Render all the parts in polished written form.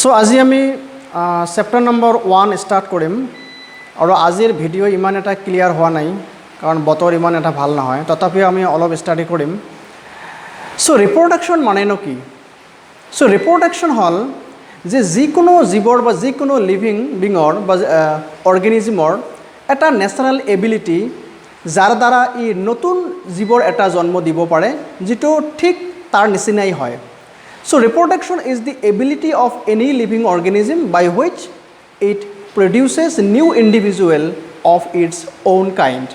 So আজি আমি chapter number 1 start কৰিম আৰু আজিৰ ভিডিঅ' ইমান এটা ক্লিয়াৰ হোৱা নাই কাৰণ বতৰ ইমান এটা ভাল নহয় তথাপিও আমি অলপ ষ্টাডি কৰিম সো ৰিপ্ৰডাকশ্যন মানেনো কি সো ৰিপ্ৰডাকশ্যন হ'ল যে যিকোনো জীৱৰ বা যিকোনো লিভিং বিঙৰ বা অৰ্গেনিজমৰ এটা নেচাৰেল এবিলিটি যাৰ দ্বাৰা ই নতুন জীৱৰ এটা জন্ম দিব পাৰে যিটো ঠিক তাৰ নিচিনাই হয় So reproduction is the ability of any living organism by which it produces new individual of its own kind.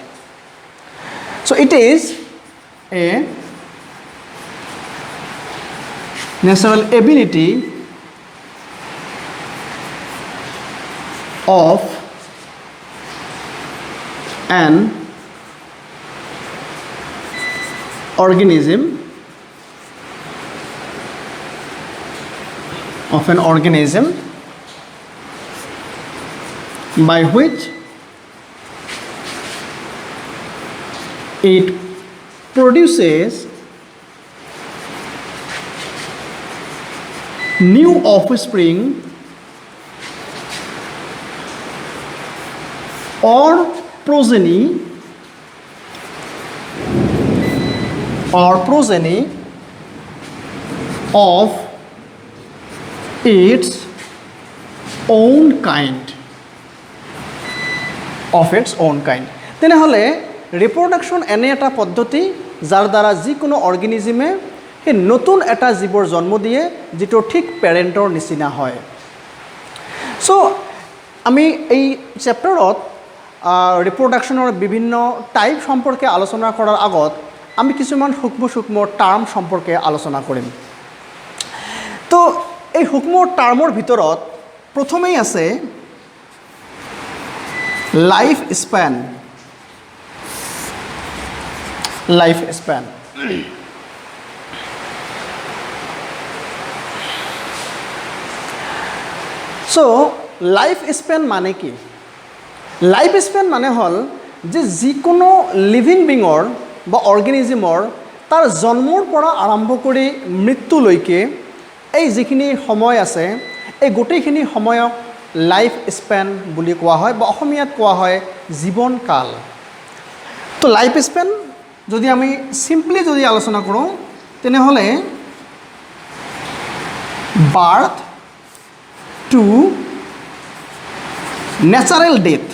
So it is a natural ability of an organism by which it produces new offspring or progeny of its own kind তেনেহ'লে reproduction এনে এটা পদ্ধতি যাৰ দ্বাৰা যিকোনো অৰ্গেনিজমে সেই নতুন এটা জীৱৰ জন্ম দিয়ে যিটো ঠিক পেৰেণ্টৰ নিচিনা হয় চ' আমি এই চেপ্টাৰত ৰিপ্ৰডাকশ্যনৰ বিভিন্ন টাইপ সম্পৰ্কে আলোচনা কৰাৰ আগত আমি কিছুমান সূক্ষ্ম টাৰ্ম সম্পৰ্কে আলোচনা কৰিম তো এই সূক্ষ্ম টাৰ্মৰ ভিতৰত প্ৰথমেই আছে life Spain so life Spain মানে কি লাইফ স্পেন মানে হ'ল যে যিকোনো লিভিং বিঙৰ বা অৰ্গেনিজমৰ তাৰ জন্মৰ পৰা আৰম্ভ কৰি মৃত্যুলৈকে এই যিখিনি সময় আছে এই গোটেইখিনি সময়ক লাইফ স্পেন বুলি কোৱা হয় বা অসমীয়াত কোৱা হয় জীৱনকাল তো লাইফ স্পেন যদি আমি চিম্পলি যদি আলোচনা কৰোঁ তেনেহ'লে বাৰ্থ টু নেচাৰেল ডেথ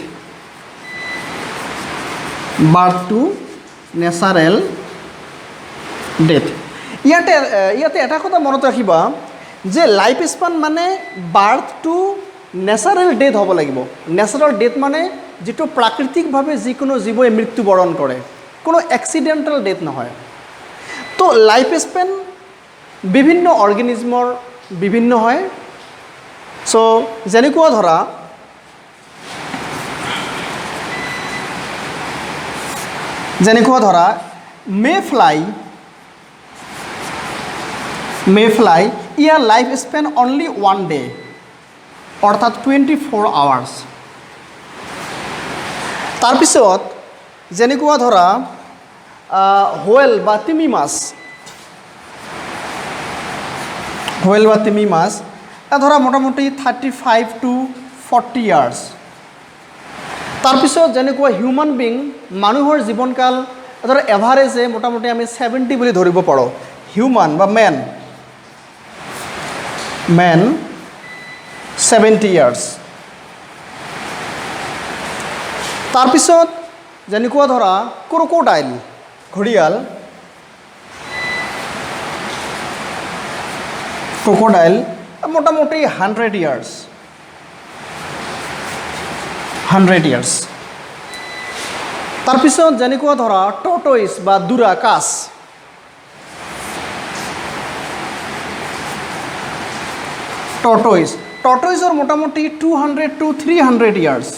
ইয়াতে এটা কথা মনত ৰাখিবা যে লাইফ স্পান মানে বাৰ্থ টু নেচাৰেল ডেথ হ'ব লাগিব নেচাৰেল ডেথ মানে যিটো প্ৰাকৃতিকভাৱে যিকোনো জীৱই মৃত্যুবৰণ কৰে কোনো এক্সিডেণ্টেল ডেথ নহয় তো লাইফ স্পেন বিভিন্ন অৰ্গেনিজমৰ বিভিন্ন হয় চ' যেনেকুৱা ধৰা মে ফ্লাই ইয়াৰ লাইফ স্পেন অনলি 1 ডে অৰ্থাৎ 24 আৱাৰ্ছ তাৰপিছত যেনেকুৱা ধৰা হোৱেল বা তিমি মাছ ধৰা মোটামুটি 35 to 40 ইয়াৰ্ছ তাৰপিছত যেনেকুৱা হিউমেন বিং মানুহৰ জীৱনকাল ধৰা এভাৰেজে মোটামুটি আমি 70 বুলি ধৰিব পাৰোঁ হিউমেন বা মেন 70 ইয়াৰ্ছ তাৰপিছত যেনেকুৱা ধৰা ক্ৰক'ডাইল ঘৰিয়াল মোটামুটি 100 ইয়াৰ্ছ তাৰপিছত যেনেকুৱা ধৰা টৰ্টইছ বা দুৰা কাছ টৰ্টইজৰ মোটামুটি 200 to 300 ইয়াৰ্ছ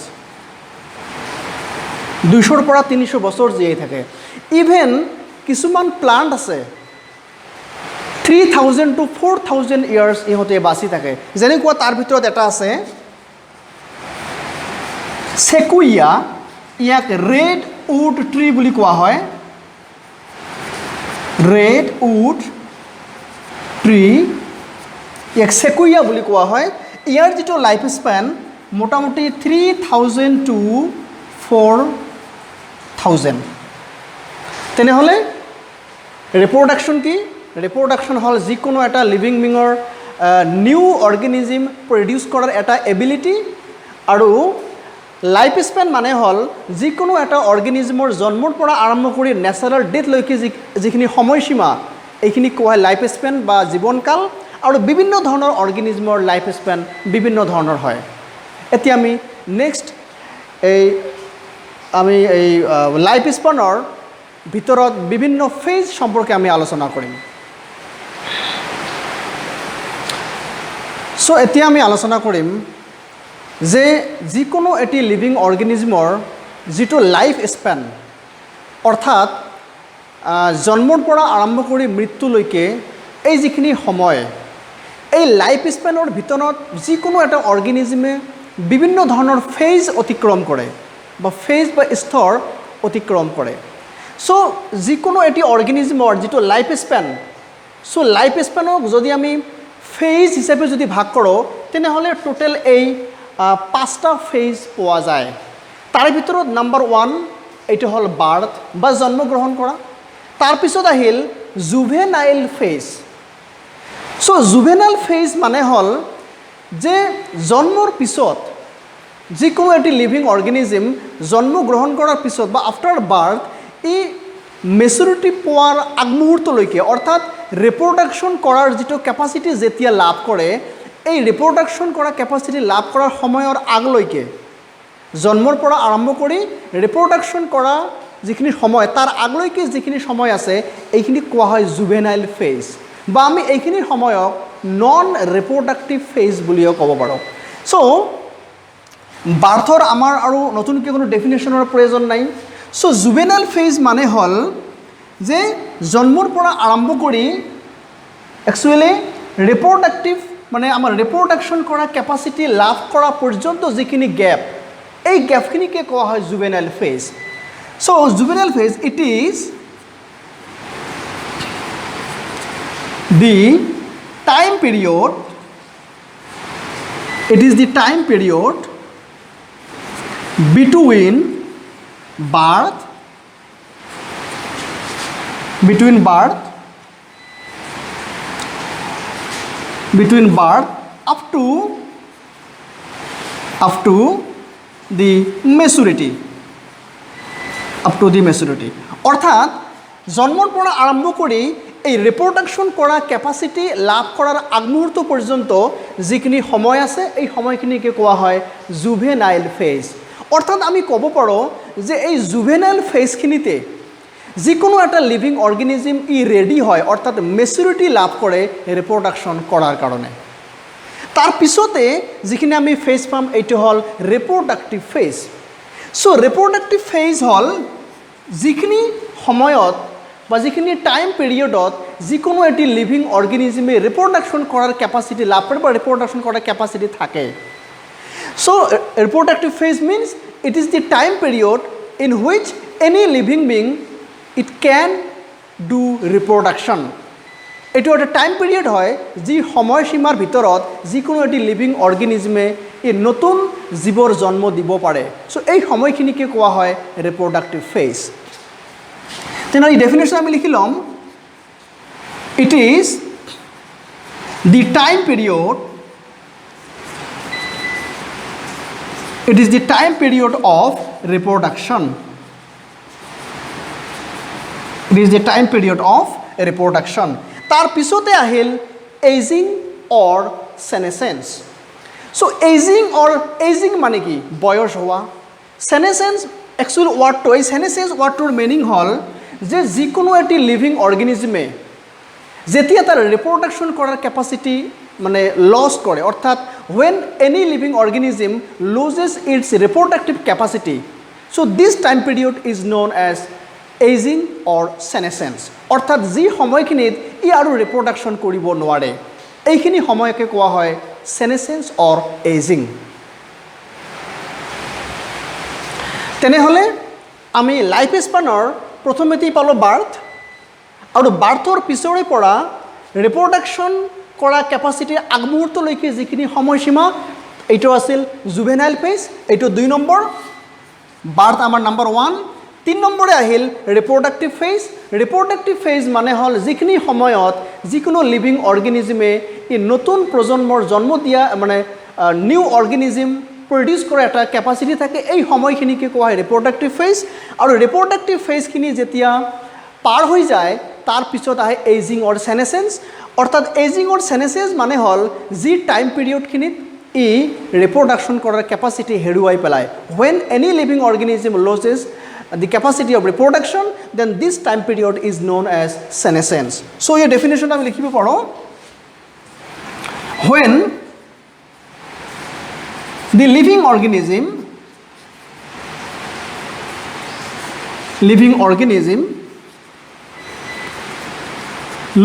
200 পৰা 300 বছৰ জীয়াই থাকে ইভেন কিছুমান প্লাণ্ট আছে 3000 to 4000 ইয়াৰ্ছ ইহঁতে বাচি থাকে যেনেকুৱা তাৰ ভিতৰত এটা আছে সেকুইয়া ইয়াক ৰেড উড ট্ৰী বুলি কোৱা হয় red wood tree ইয়াক সেকুইয়া বুলি কোৱা হয়। ইয়াৰ যিটো লাইফ স্পেন মোটামুটি 3000 to 4000। তেনেহ'লে ৰিপ্ৰডাকশ্যন কি? ৰিপ্ৰডাকশ্যন হ'ল যিকোনো এটা লিভিং বিঙৰ নিউ অৰ্গেনিজিম প্ৰডিউচ কৰাৰ এটা এবিলিটি, আৰু লাইফ স্পেন মানে হ'ল যিকোনো এটা অৰ্গেনিজমৰ জন্মৰ পৰা আৰম্ভ কৰি নেচাৰেল ডেথলৈকে যিখিনি সময়সীমা এইখিনি কোৱা হয় লাইফ স্পেন বা জীৱনকাল। আৰু বিভিন্ন ধৰণৰ অৰ্গেনিজমৰ লাইফ স্পেন বিভিন্ন ধৰণৰ হয়। এতিয়া আমি নেক্সট আমি লাইফ স্পেনৰ ভিতৰত বিভিন্ন ফেজ সম্পৰ্কে আমি আলোচনা কৰিম। সো এতিয়া আমি আলোচনা কৰিম যে যিকোনো এটি লিভিং অৰ্গেনিজমৰ যিটো লাইফ স্পেন, অৰ্থাৎ জন্মৰ পৰা আৰম্ভ কৰি মৃত্যুলৈকে এই যিখিনি সময়, এই লাইফ স্পেনৰ ভিতৰত যিকোনো এটা অৰ্গেনিজমে বিভিন্ন ধৰণৰ ফেজ অতিক্ৰম কৰে বা ফেজ বা স্তৰ অতিক্ৰম কৰে। সো যিকোনো এটি অৰ্গেনিজমৰ যিটো লাইফ স্পেন, সো লাইফ স্পেনক যদি আমি ফেজ হিচাপে যদি ভাগ কৰোঁ তেনেহ'লে টোটেল এই 5টা ফেজ পোৱা যায়। তাৰ ভিতৰত নাম্বাৰ 1 এইটো হ'ল বাৰ্থ বা জন্মগ্ৰহণ কৰা। তাৰপিছত আহিল juvenile phase. So juvenile phase মানে হ'ল যে জন্মৰ পিছত যিকোনো এটি লিভিং অৰ্গেনিজিম জন্মগ্ৰহণ কৰাৰ পিছত বা আফটাৰ বাৰ্থ ই মেচুৰিটি পোৱাৰ আগমুহূৰ্তলৈকে, অৰ্থাৎ ৰিপ্ৰডাকশ্যন কৰাৰ যিটো কেপাচিটি যেতিয়া লাভ কৰে, এই ৰিপ্ৰডাকশ্যন কৰা কেপাচিটি লাভ কৰাৰ সময়ৰ আগলৈকে, জন্মৰ পৰা আৰম্ভ কৰি ৰিপ্ৰডাকশ্যন কৰা যিখিনি সময় তাৰ আগলৈকে যিখিনি সময় আছে এইখিনি কোৱা হয় জুভেনাইল ফেজ, বা আমি এইখিনি সময়ক নন ৰিপ্ৰডাক্টিভ ফেজ বুলিও ক'ব পাৰোঁ। চ' বাৰ্থৰ আমাৰ আৰু নতুনকৈ কোনো ডেফিনেশ্যনৰ প্ৰয়োজন নাই। চ' জুভেনাইল ফেজ মানে হ'ল যে জন্মৰ পৰা আৰম্ভ কৰি একচুৱেলি ৰিপ্ৰডাক্টিভ মানে আমাৰ ৰিপ্ৰডাকশ্যন কৰা কেপাচিটি লাভ কৰা পৰ্যন্ত যিখিনি গেপ, এই গেপখিনিকে কোৱা হয় juvenile phase. So' juvenile phase it is the time period, it is the time period between birth up to the maturity, অৰ্থাৎ জন্মৰ পৰা আৰম্ভ কৰি এই ৰিপ্ৰডাকশ্যন কৰা কেপাচিটি লাভ কৰাৰ আগমুহূৰ্ত পৰ্যন্ত যিখিনি সময় আছে এই সময়খিনিকে কোৱা হয় জুভেনাইল ফেজ। অৰ্থাৎ আমি ক'ব পাৰোঁ যে এই জুভেনাইল ফেজখিনিতে যিকোনো এটা লিভিং অৰ্গেনিজিম ই ৰেডি হয়, অৰ্থাৎ মেচুৰিটি লাভ কৰে ৰিপ্ৰডাকশ্যন কৰাৰ কাৰণে। তাৰপিছতে যিখিনি আমি ফেজ পাম এইটো হ'ল reproductive phase. So' reproductive phase হ'ল যিখিনি সময়ত বা যিখিনি টাইম পিৰিয়ডত যিকোনো এটি লিভিং অৰ্গেনিজিমে ৰিপ্ৰডাকশ্যন কৰাৰ কেপাচিটি লাভ কৰে বা ৰিপ্ৰডাকশ্যন কৰাৰ কেপাচিটি থাকে। So' reproductive phase means it is the time period in which any living being it can do reproduction. এইটো এটা টাইম পিৰিয়ড হয় যি সময়সীমাৰ ভিতৰত যিকোনো এটি লিভিং অৰ্গেনিজিমে এই নতুন জীৱৰ জন্ম দিব পাৰে। চ' এই সময়খিনিকে কোৱা হয় ৰিপ্ৰডাক্টিভ ফেজ। তেনেহ'লে এই ডেফিনেশ্যন আমি লিখি ল'ম, it is the time period, it is the time period of reproduction. It is the time period of reproduction. তাৰ পিছতে আহিল এজিং অৰ সেনেসেন্স। সো এজিং মানে কি? বয়স হোৱা। সেনেসেন্স একচুৱেল ৱাৰ্ডটো, এই সেনেসেন্স ৱাৰ্ডটোৰ মিনিং হ'ল যে যিকোনো এটি লিভিং অৰ্গেনিজিমে যেতিয়া তাৰ ৰিপ্ৰডাকশ্যন কৰাৰ কেপাচিটি মানে লছ কৰে, অৰ্থাৎ when any living organism loses its reproductive capacity, so this time period is known as aging or senescence. অৰ্থাৎ যি সময়খিনিত ই আৰু ৰিপ্ৰডাকশ্যন কৰিব নোৱাৰে এইখিনি সময়কে কোৱা হয় সেনেসেন্স অৰ এজিং। তেনেহ'লে আমি লাইফ স্পানৰ প্ৰথমতেই পালোঁ বাৰ্থ, আৰু বাৰ্থৰ পিছৰে পৰা ৰিপ্ৰডাকশ্যন কৰা কেপাচিটিৰ আগমুহূৰ্তলৈকে যিখিনি সময়সীমা এইটো আছিল জুভেনাইল ফেজ, এইটো 2 নম্বৰ, বাৰ্থ আমাৰ নাম্বাৰ 1। 3 নম্বৰে আহিল ৰিপ্ৰডাক্টিভ ফেজ। ৰিপ্ৰডাক্টিভ ফেজ মানে হ'ল যিখিনি সময়ত যিকোনো লিভিং অৰ্গেনিজমে এই নতুন প্ৰজন্মৰ জন্ম দিয়া মানে নিউ অৰ্গেনিজম প্ৰডিউচ কৰা এটা কেপাচিটি থাকে, এই সময়খিনিকে কোৱা হয় ৰিপ্ৰডাক্টিভ ফেজ। আৰু ৰিপ্ৰডাক্টিভ ফেজখিনি যেতিয়া পাৰ হৈ যায় তাৰ পিছত আহে এইজিং অৰ সেনেসেন্স। অৰ্থাৎ এইজিং অৰ সেনেসেন্স মানে হ'ল যি টাইম পিৰিয়ডখিনিত ই ৰিপ্ৰডাকশ্যন কৰাৰ কেপাচিটি হেৰুৱাই পেলায়। when any living organism loses the capacity of reproduction, then this time period is known as senescence. So এই ডেফিনেশ্যনটা আমি লিখিব পাৰোঁ, when the living organism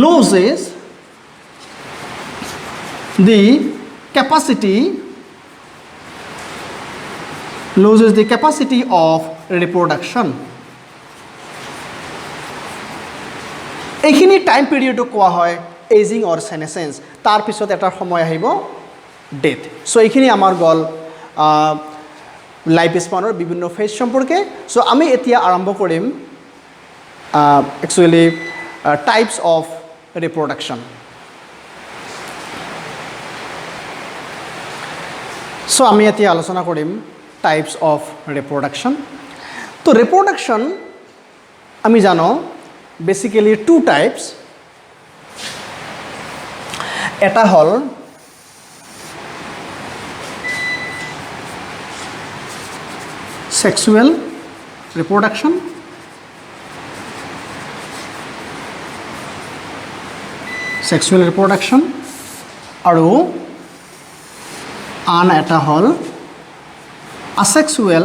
loses the capacity of reproduction. এইখিনি টাইম পিৰিয়ডক কোৱা হয় এইজিং অৰ সেনেসেন্স। তাৰ পিছত এটা সময় আহিব ডেথ। সো এইখিনি আমাৰ গ'ল লাইফ স্পানৰ বিভিন্ন ফেজ সম্পৰ্কে। সো আমি এতিয়া আৰম্ভ কৰিম actually types of reproduction. So আমি এতিয়া আলোচনা কৰিম টাইপস অফ ৰিপ্ৰডাকশ্যন। তো ৰিপ্ৰডাকশ্যন আমি জানো বেসিক্যালি 2 টাইপস। এটা হ'ল সেক্সুৱেল ৰিপ্ৰডাকশ্যন, আৰু আন এটা হ'ল asexual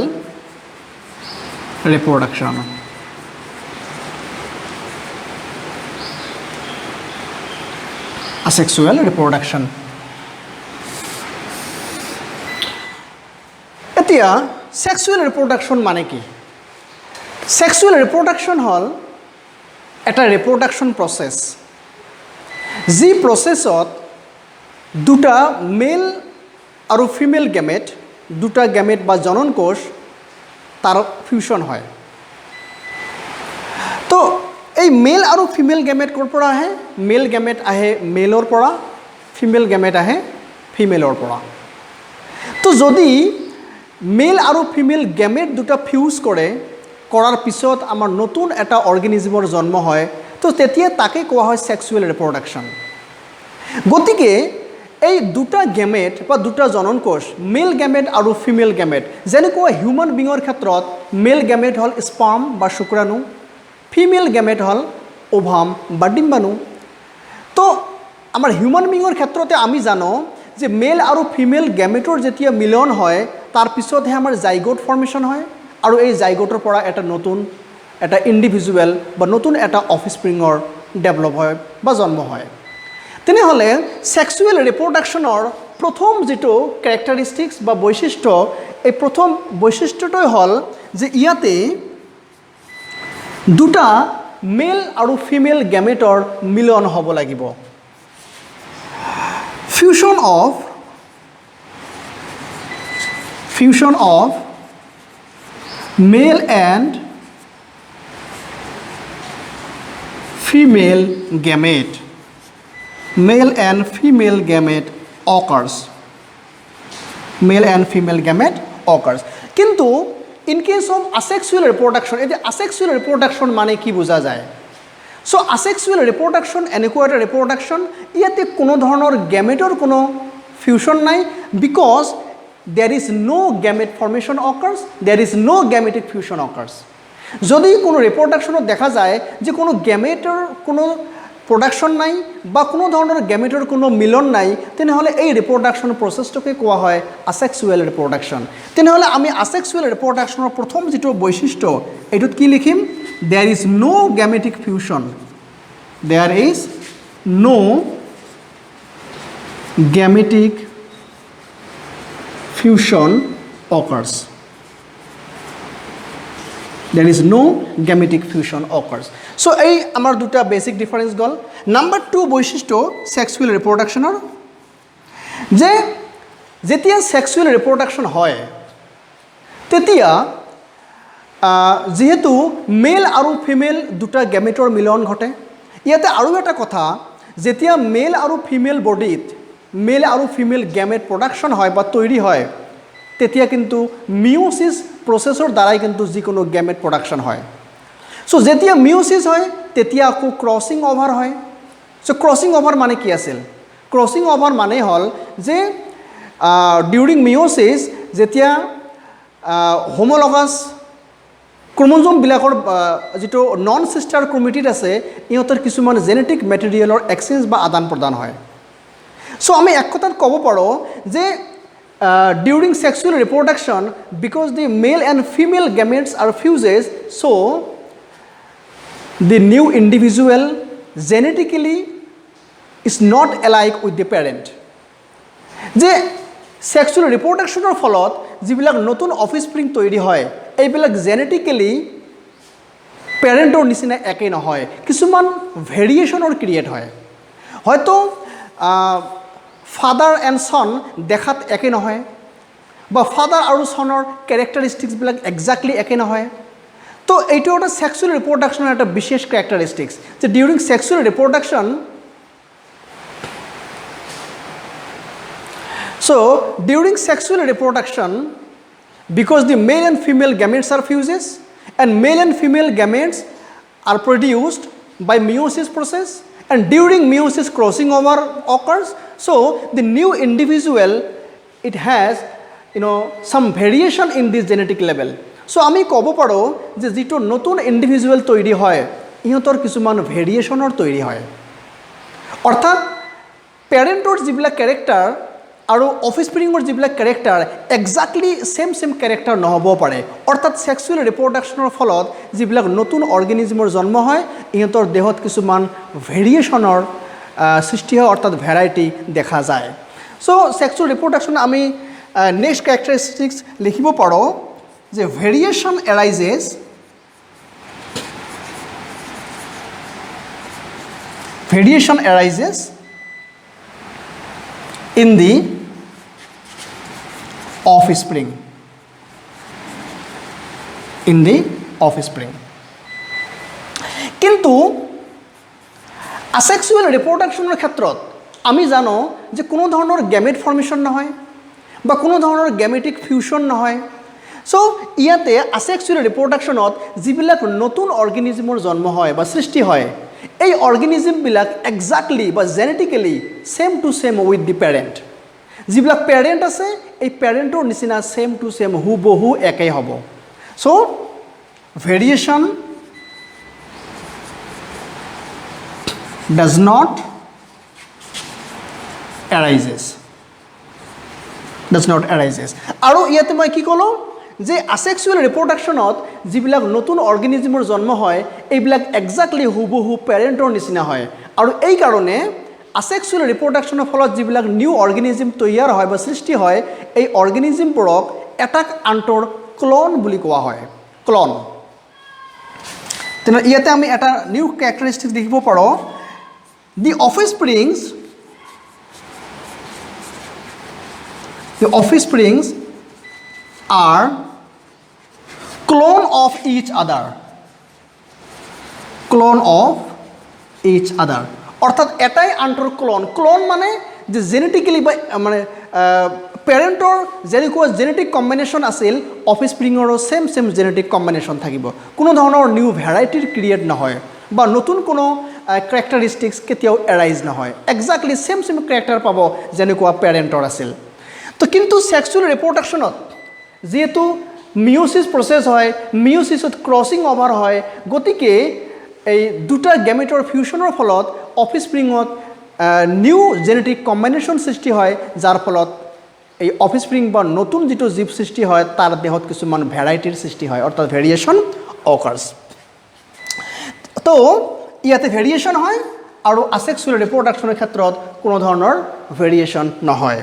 reproduction. Asexual reproduction. এতিয়া sexual reproduction মানে কি? Sexual reproduction হ'ল এটা reproduction process, যি প্ৰসেছত দুটা মেল আৰু ফিমেল গেমেট, দুটা গেমেট বা জনন কোষ তাৰ ফিউশন হয়। তো এই মেল আৰু ফিমেল গেমেট ক'ৰ পৰা আহে? মেল গেমেট আহে মেলৰ পৰা, ফিমেল গেমেট আহে ফিমেলৰ পৰা। তো যদি মেল আৰু ফিমেল গেমেট দুটা ফিউজ কৰাৰ পিছত আমাৰ নতুন এটা অৰ্গেনিজমৰ জন্ম হয়, তো তেতিয়া তাকে কোৱা হয় সেক্সুৱেল ৰিপ্ৰডাকশ্যন। গতিকে এই দুটা গেমেট বা দুটা জনন কোষ, মেল গেমেট আৰু ফিমেল গেমেট, যেনেকুৱা হিউম্যান বিঙৰ ক্ষেত্ৰত মেল গেমেট হ'ল স্পাৰ্ম বা শুক্ৰাণু, ফিমেল গেমেট হ'ল ওভাম বা ডিম্বাণু। তো আমাৰ হিউম্যান বিঙৰ ক্ষেত্ৰতে আমি জানো যে মেল আৰু ফিমেল গেমেটৰ যেতিয়া মিলন হয় তাৰ পিছতহে আমাৰ জাইগোট ফৰ্মেশ্যন হয়, আৰু এই জাইগোটৰ পৰা এটা নতুন এটা ইণ্ডিভিজুৱেল বা নতুন এটা অফস্প্ৰিঙৰ ডেভেলপ হয় বা জন্ম হয়। তেনেহ'লে সেক্সুৱেল ৰিপ্ৰডাকশ্যনৰ প্ৰথম যিটো কেৰেক্টাৰিষ্টিক্স বা বৈশিষ্ট্য, এই প্ৰথম বৈশিষ্ট্যটোৱে হ'ল যে ইয়াতে দুটা মেল আৰু ফিমেল গেমেটৰ মিলন হ'ব লাগিব। fusion of male and female gamete, male and female gamete occurs, male and female gamete occurs. কিন্তু in case of asexual reproduction, এই যে asexual reproduction মানে কি বোঝা যায়? সো asexual reproduction এনেকুৱা এটা reproduction, ইয়াতে কোনো ধৰণৰ গেমেটৰ কোনো ফিউশন নাই, because there is no gamete formation occurs, there is no gametic fusion occurs. যদি কোনো রিপ্রোডাকশনত দেখা যায় যে কোনো গ্যামেটৰ কোনো প্ৰোডাকশন নাই বা কোনো ধৰণৰ গ্যামেটৰ কোনো মিলন নাই, তেনেহ'লে এই ৰিপ্ৰোডাকশন প্ৰসেসটোকে কোৱা হয় asexual reproduction. তেনেহ'লে আমি asexual reproductionৰ প্ৰথম যেটো বৈশিষ্ট্য এইটোত কি লিখিম? there is no gametic fusion, there is no gametic fusion occurs. there is no gametic fusion occurs. So এই আমাৰ দুটা বেসিক ডিফাৰেন্স গল নাম্বাৰ 2 বৈশিষ্ট্য সেক্সুয়াল ৰিপ্ৰোডাকশনৰ যে যেতিয়া সেক্সুয়াল ৰিপ্ৰোডাকশন হয় তেতিয়া যেহেতু মেল আৰু ফিমেল দুটা গ্যামেটৰ মিলন ঘটে ইয়াতে আৰু এটা কথা যেতিয়া মেল আৰু ফিমেল বডিত মেল আৰু ফিমেল গ্যামেট প্ৰোডাকশন হয় বা তৈৰি হয় তেতিয়া কিন্তু মিওসিস প্ৰসেসৰ দ্বাৰাই কিন্তু যিকোনো গ্যামেট প্রোডাকশন হয় সো যেতিয়া মিওসিস হয় তেতিয়া আকৌ ক্রসিং ওভার হয় সো ক্রসিং ওভার মানে কি আছিল ক্রসিং ওভার মানে হল যে ডিউরিং মিওসিস যেতিয়া হোমোলগাস ক্রোমোজোম বিলাকৰ যেটো নন সিস্টাৰ ক্ৰোমেটিড আছে ইহঁতৰ কিছুমান জেনেটিক মেটেৰিয়েলৰ এক্সচেঞ্জ বা আদান প্ৰদান হয় সো আমি এক কথাত ক'ব পাৰো যে during sexual reproduction because the male and female gametes are fuses so the new individual genetically is not alike with the parent যে sexual reproductionৰ ফলত যিবিলাক নতুন অফস্প্ৰিং তৈৰি হয় এইবিলাক জেনেটিক্যালি প্যাৰেণ্টৰ নিচিনা একে নহয় কিছুমান ভেৰিয়েশনৰ ক্ৰিয়েট হয় হয়তো ফাদাৰ এণ্ড সন দেখাত একে নহয় বা ফাদাৰ আৰু সনৰ ক্যাৰেক্টাৰিষ্টিক্সবিলাক এক্সাক্টলি একে নহয় তো এইটো এটা সেক্সুয়াল ৰিপ্ৰোডাকশনৰ এটা বিশেষ ক্যাৰেক্টাৰিষ্টিক্স যে during sexual reproduction so during sexual reproduction because the male and female gametes are fuses and male and female gametes are produced by meiosis process and during meiosis crossing over occurs so the new individual it has some variation in this genetic level so আমি ক'ব পাৰো যে যেটো নতুন individual তৈৰি হয় ইহঁতৰ কিছুমান ভেৰিয়েশনৰ তৈৰি হয় অৰ্থাৎ প্যাৰেণ্টৰ যিবিলাক ক্যাৰেক্টাৰ আৰু অফস্প্ৰিঙৰ যিবিলাক ক্যাৰেক্টাৰ এক্সাক্টলি সেম ক্যাৰেক্টাৰ নহব পাৰে অৰ্থাৎ সেক্সুয়াল ৰিপ্ৰডাকশনৰ ফলত যিবিলাক নতুন অৰ্গানিজমৰ জন্ম হয় ইহঁতৰ দেহত কিছুমান ভেৰিয়েশনৰ সৃষ্টি হয় অৰ্থাৎ ভ্যাৰাইটি দেখা যায় সো সেক্সুয়াল ৰিপ্ৰডাকশন আমি নেক্সট ক্যাৰেক্টাৰিষ্টিক্স লিখিব পাৰো যে ভেৰিয়েশন arises in the offspring কিন্তু asexual ৰিপ্ৰোডাকশনৰ ক্ষেত্ৰত আমি জানো যে কোনো ধৰণৰ গ্যামেট ফৰ্মেশন নহয় বা কোনো ধৰণৰ গ্যামেটিক ফিউশন নহয় সো ইয়াতে asexual ৰিপ্ৰোডাকশনত যিবিলাক নতুন অৰ্গানিজমৰ জন্ম হয় বা সৃষ্টি হয় এই অৰ্গানিজমবিলাক এক্সাক্টলি বা genetically same to same with the parent যিবিলাক প্যাৰেণ্ট আছে এই প্যাৰেণ্টৰ নিচিনা সেম টু সেম হুবহু একেই হ'ব সো ভেৰিয়েশন does not arises আৰু ইয়াতে মই কি ক'লো যে asexual ৰিপ্ৰডাকশনত যিবিলাক নতুন অৰ্গানিজমৰ জন্ম হয় এইবিলাক এক্সাক্টলি হুবহু প্যাৰেণ্টৰ নিচিনা হয় আৰু এই কাৰণে asexual ৰিপ্ৰডাকশনৰ ফলত যিবিলাক নিউ অৰ্গানিজম তৈয়াৰ হয় বা সৃষ্টি হয় এই অৰ্গানিজমবোৰক এটাক আনটোৰ ক্লোন বুলি কোৱা হয় ক্লোন তেনে ইয়াতে আমি এটা নিউ ক্যাৰেক্টাৰিষ্টিক্স দেখিব পাৰো the offsprings are clone of each other অৰ্থাৎ এটাই আনটোৰ ক্লোন মানে যে জেনেটিক্যালি মানে প্যাৰেণ্টৰ যেনেকুৱা জেনেটিক কম্বিনেশ্যন আছিল অফস্প্ৰিঙৰো সেম জেনেটিক কম্বিনেশ্যন থাকিব কোনো ধৰণৰ নিউ ভ্যাৰাইটিৰ ক্ৰিয়েট নহয় বা নতুন কোনো ক্যাৰেক্টাৰিষ্টিক্স কেতিয়াও এৰাইজ নহয় এক্সাক্টলি সেম ক্যাৰেক্টাৰ পাব যেনেকুৱা প্যাৰেণ্টৰ আছিল তো কিন্তু সেক্সুয়াল ৰিপ্ৰডাকশনত যেহেতু মিওসিস প্ৰসেস হয় মিওসিসত ক্ৰসিং ওভাৰ হয় গতিকে এই দুটা গ্যামেটৰ ফিউশনৰ ফলত অফস্প্ৰিঙত নিউ জেনেটিক কম্বিনেশ্যন সৃষ্টি হয় যাৰ ফলত এই অফস্প্ৰিং বা নতুন যেটো জীৱ সৃষ্টি হয় তাৰ দেহত কিছুমান ভ্যাৰাইটিৰ সৃষ্টি হয় অৰ্থাৎ ভেৰিয়েশন অকাৰ্স তো ইয়াতে ভেৰিয়েশন হয় আৰু asexual ৰিপ্ৰডাকশনৰ ক্ষেত্ৰত কোনো ধৰণৰ ভেৰিয়েশন নহয়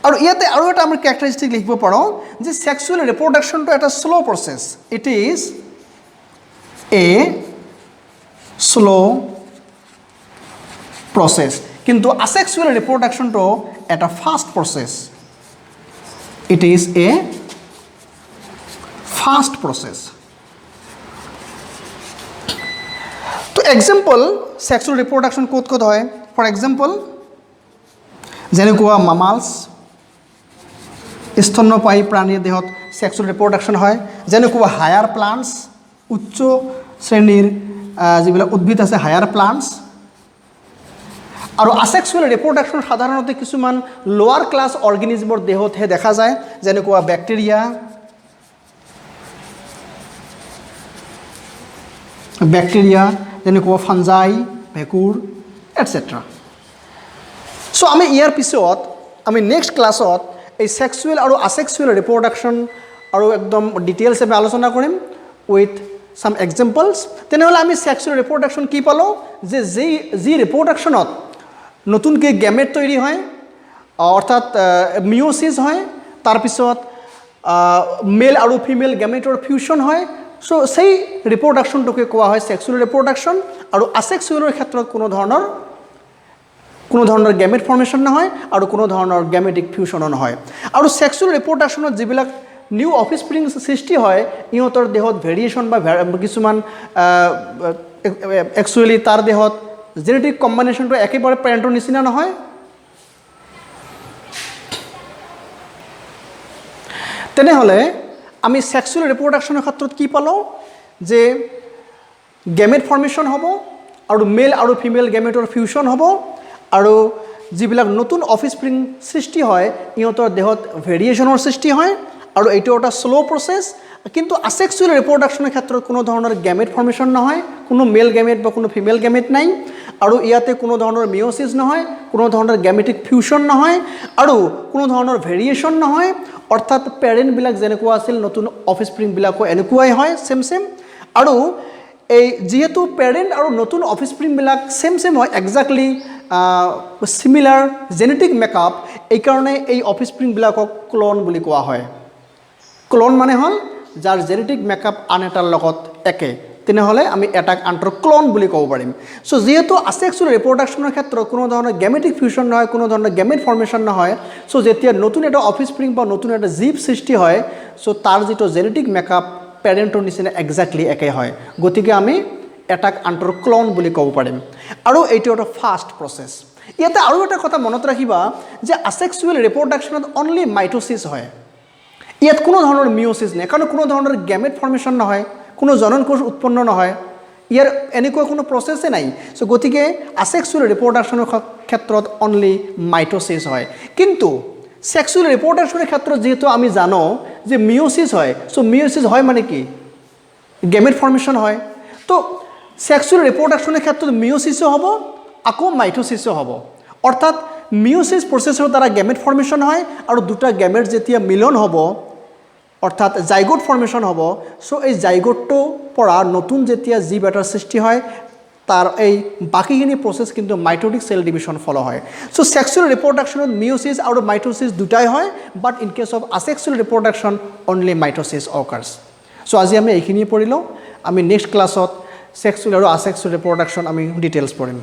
আৰু ইয়াতে আৰু এটা আমি ক্যাৰেক্টাৰিষ্টিক লিখিব পাৰো যে সেক্সুয়াল ৰিপ্ৰডাকশনটো এটা slow process it is a slow process, কিন্তু asexual ৰিপ্ৰডাকশ্যনটো এটা fast process. It is a fast process. তো এক্সাম্পল সেক্সুৱেল ৰিপ্ৰডাকশ্যন ক'ত ক'ত হয়? ফৰ এক্সাম্পল যেনেকুৱা মামালছ, স্তন্যপায়ী প্ৰাণীৰ দেহত সেক্সুৱেল ৰিপ্ৰডাকশ্যন হয়। যেনেকুৱা হায়াৰ প্লাণ্টছ, উচ্চ শ্ৰেণীৰ যিবিলাক উদ্ভিদ আছে হায়াৰ প্লাণ্টছ। আৰু আছেক্সুৱেল ৰিপ্ৰডাকশ্যন সাধাৰণতে কিছুমান লোৱাৰ ক্লাছ অৰ্গেনিজমৰ দেহতহে দেখা যায়, যেনেকুৱা বেক্টেৰিয়া, যেনেকুৱা ফাঞ্জাই, ভেঁকুৰ এটচেট্ৰা। চ' আমি ইয়াৰ পিছত আমি নেক্সট ক্লাছত এই সেক্সুৱেল আৰু আছেক্সুৱেল ৰিপ্ৰডাকশ্যন আৰু একদম ডিটেইলছ আমি আলোচনা কৰিম উইথ সাম এক্সাম্পলছ। তেনেহ'লে আমি সেক্সুৱেল ৰিপ্ৰডাকশ্যন কি পালোঁ? যে যি ৰিপ্ৰডাকশ্যনত নতুনকৈ গেমেট তৈৰি হয়, অৰ্থাৎ মিঅ'চিছ হয়, তাৰপিছত মেল আৰু ফিমেল গেমেটৰ ফিউশ্যন হয়। চ' সেই ৰিপ্ৰডাকশ্যনটোকে কোৱা হয় সেক্সুৱেল ৰিপ্ৰডাকশ্যন। আৰু আছেক্সুৱেলৰ ক্ষেত্ৰত কোনো ধৰণৰ গেমেট ফৰ্মেশ্যন নহয় আৰু কোনো ধৰণৰ গেমেটিক ফিউশ্যনো নহয়। আৰু সেক্সুৱেল ৰিপ্ৰডাকশ্যনত যিবিলাক নিউ অফস্প্ৰিং সৃষ্টি হয়, ইহঁতৰ দেহত ভেৰিয়েশ্যন বা কিছুমান একচুৱেলি তাৰ দেহত জেনেটিক কম্বিনেশ্যনটো একেবাৰে পেৰেণ্টৰ নিচিনা নহয়। তেনেহ'লে আমি সেক্সুৱেল ৰিপ্ৰডাকশ্যনৰ ক্ষেত্ৰত কি পালোঁ? যে গেমেট ফৰ্মেশ্যন হ'ব আৰু মেল আৰু ফিমেল গেমেটৰ ফিউশ্যন হ'ব, আৰু যিবিলাক নতুন অফস্প্ৰিং সৃষ্টি হয় ইহঁতৰ দেহত ভেৰিয়েশ্যনৰ সৃষ্টি হয়, আৰু এইটো এটা শ্ল' প্ৰচেছ। কিন্তু আছেক্সুৱেল ৰিপ্ৰডাকশ্যনৰ ক্ষেত্ৰত কোনো ধৰণৰ গেমেট ফৰ্মেশ্যন নহয়, কোনো মেল গেমেট বা কোনো ফিমেল গেমেট নাই, আৰু ইয়াতে কোনো ধৰণৰ মিঅ'চিছ নহয়, কোনো ধৰণৰ গেমেটিক ফিউশ্যন নহয়, আৰু কোনো ধৰণৰ ভেৰিয়েশ্যন নহয়। অৰ্থাৎ পেৰেণ্টবিলাক যেনেকুৱা আছিল নতুন অফস্প্ৰিংবিলাকো এনেকুৱাই হয়, ছেম। আৰু এই যিহেতু পেৰেণ্ট আৰু নতুন অফস্প্ৰিংবিলাক ছেম হয়, একজাক্টলি চিমিলাৰ জেনেটিক মেকআপ, এইকাৰণে এই অফস্প্ৰিংবিলাকক ক্লন বুলি কোৱা হয়। ক্লন মানে হ'ল যাৰ জেনেটিক মেকআপ আন এটাৰ লগত একে, তেনেহ'লে আমি এটাক আনটোৰ ক্লন বুলি ক'ব পাৰিম। চ' যিহেতু আছেক্সুৱেল ৰিপ্ৰডাকশ্যনৰ ক্ষেত্ৰত কোনো ধৰণৰ গেমেটিক ফিউশ্যন নহয়, কোনো ধৰণৰ গেমেট ফৰ্মেশ্যন নহয়, চ' যেতিয়া নতুন এটা অফস্প্ৰিং বা নতুন এটা জীৱ সৃষ্টি হয়, চ' তাৰ যিটো জেনেটিক মেকআপ পেৰেণ্টৰ নিচিনা একজাক্টলি একে হয়, গতিকে আমি এটাক আনটোৰ ক্লন বুলি ক'ব পাৰিম। আৰু এইটো এটা ফাষ্ট প্ৰচেছ। ইয়াতে আৰু এটা কথা মনত ৰাখিবা যে আছেক্সুৱেল ৰিপ্ৰডাকশ্যনত অনলি মাইটোচিছ হয়, ইয়াত কোনো ধৰণৰ মিঅ'চিছ নাই, কাৰণ কোনো ধৰণৰ গেমেট ফৰ্মেশ্যন নহয়, কোনো জনন কোষ উৎপন্ন নহয়, ইয়াৰ এনেকুৱা কোনো প্ৰচেছেই নাই। চ' গতিকে আছেক্সুৱেল ৰিপ্ৰডাকশ্যনৰ ক্ষেত্ৰত অনলি মাইটোচিছ হয়। কিন্তু সেক্সুৱেল ৰিপ্ৰডাকশ্যনৰ ক্ষেত্ৰত যিহেতু আমি জানো যে মিঅ'চিছ হয়, চ' মিঅ'চিছ হয় মানে কি? গেমেট ফৰ্মেশ্যন হয়। তো সেক্সুৱেল ৰিপ্ৰডাকশ্যনৰ ক্ষেত্ৰত মিঅ'চিছো হ'ব, আকৌ মাইটোচিছো হ'ব। অৰ্থাৎ মিঅ'চিছ প্ৰচেছৰ দ্বাৰা গেমেট ফৰ্মেশ্যন হয়, আৰু দুটা গেমেট যেতিয়া মিলন হ'ব অৰ্থাৎ জাইগোট ফৰ্মেশ্যন হ'ব, চ' এই জাইগোটটোৰ পৰা নতুন যেতিয়া জীৱ এটাৰ সৃষ্টি হয় তাৰ এই বাকীখিনি প্ৰচেছ কিন্তু মাইটোটিক চেল ডিভিশ্যন ফ'ল' হয়। চ' সেক্সুৱেল ৰিপ্ৰডাকশ্যনত মিঅ'চিছ আৰু মাইটোচিছ দুটাই হয়, but in case of asexual reproduction only mitosis occurs. So' আজি আমি এইখিনিয়ে পঢ়িলোঁ। আমি নেক্সট ক্লাছত সেক্সুৱেল আৰু আছেক্সুৱেল ৰিপ্ৰডাকশ্যন আমি ডিটেইলছ পঢ়িম।